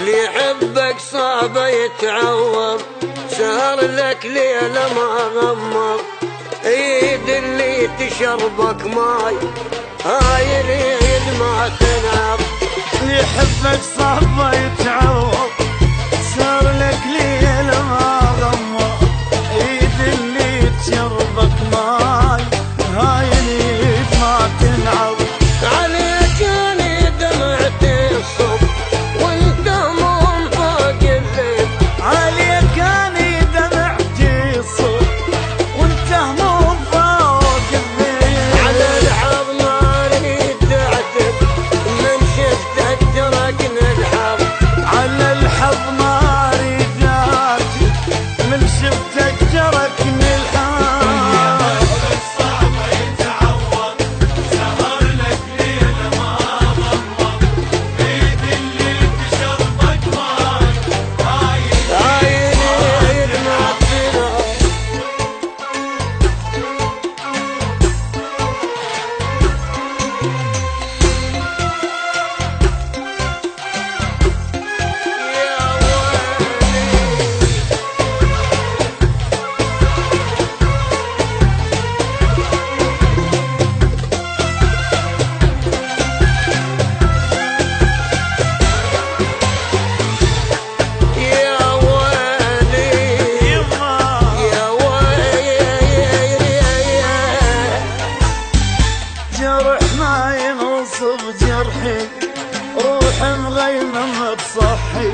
اللي يحبك صعب يتعوض، سهر لك ليلة ما غمض، ايد اللي تشربك ماي هاي اليد ما تنعض. اللي يحبك صعب يتعوض، سهر لك ليلة ما غمض، ايد اللي تشربك ماي هاي اليد ما تنعض. عليك اني دمعتي الصب وانت مو فوق الليل، عليك اني دمعتي الصب وانت مو فوق الليل. على الحظ ما اريد اعتب من شفتك تركني الحظ، على الحظ ما اريد اعتب من شفتك تركني الحظ. روح مغيمة ما تصحي،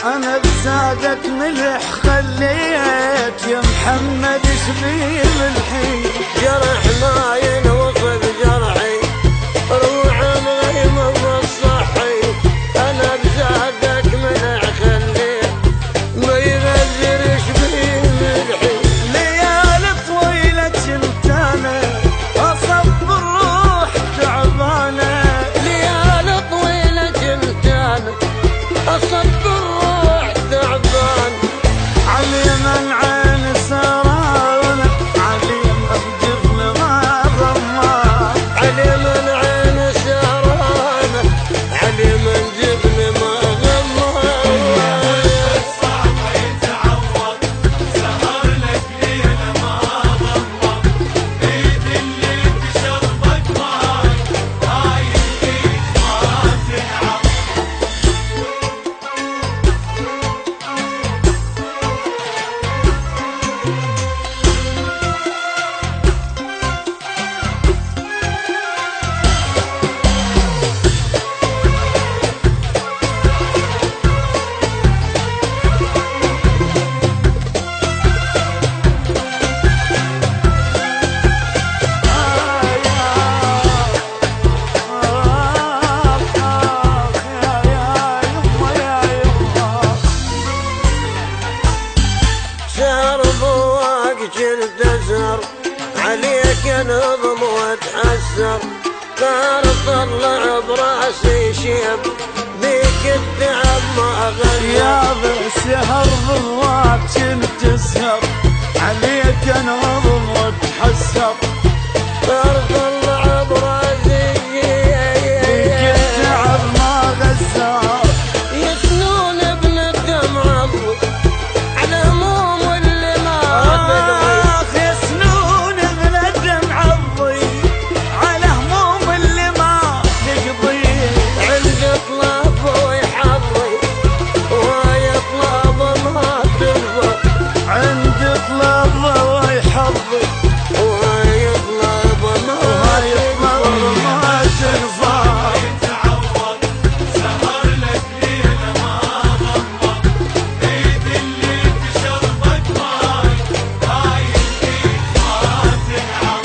أنا بزادك ملح خليت يا محمد شبيه ملحي. جرح ما ينوصف جرحي، روح مغيمة ما تصحي، أنا بزادك ملح خليت ما يغزر شبيه ملحي. ليالي طويلة كنت أنا أصب الروح تعبانة، أصب الروح تعبان. عاليمن عين سرانة، عاليمن جفن ما ضمان، عاليمن عين سرانة، عاليمن جفن ما غمان. صعب يتعوض، سهر لك ليلة ما ضمض، ايد اللي تشربك ماي هاي الايد ما تنعض. عليك نظم واتحسر، صار طلع براسي شيب بيك التعب ما غير. يا بسهر ضواك كنت تسهر، عليك نظم واتحسر، صار طلع براسي بيك التعب ما غزار. يسنون ابن الدمع على هموم اللي ما تقضي، يسنون ابن الدمع على هموم اللي ما تقضي. عند طلب ويحظي وهاي طلب ما ترضى، عند طلب ويحظي وهاي طلب ما ترضى. يتعوض سهر لك ليلة ما ضمض، ايد اللي تشربك ماي هاي الايد ما تنعض.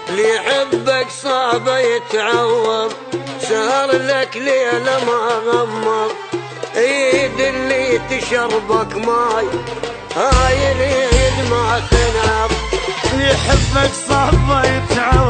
اللي يحبك صعب يتعوض، سهر لك ليلة ما غمض، ايد اللي تشربك ماي هاي اليد ما تنعض. يحبك صعب يتعود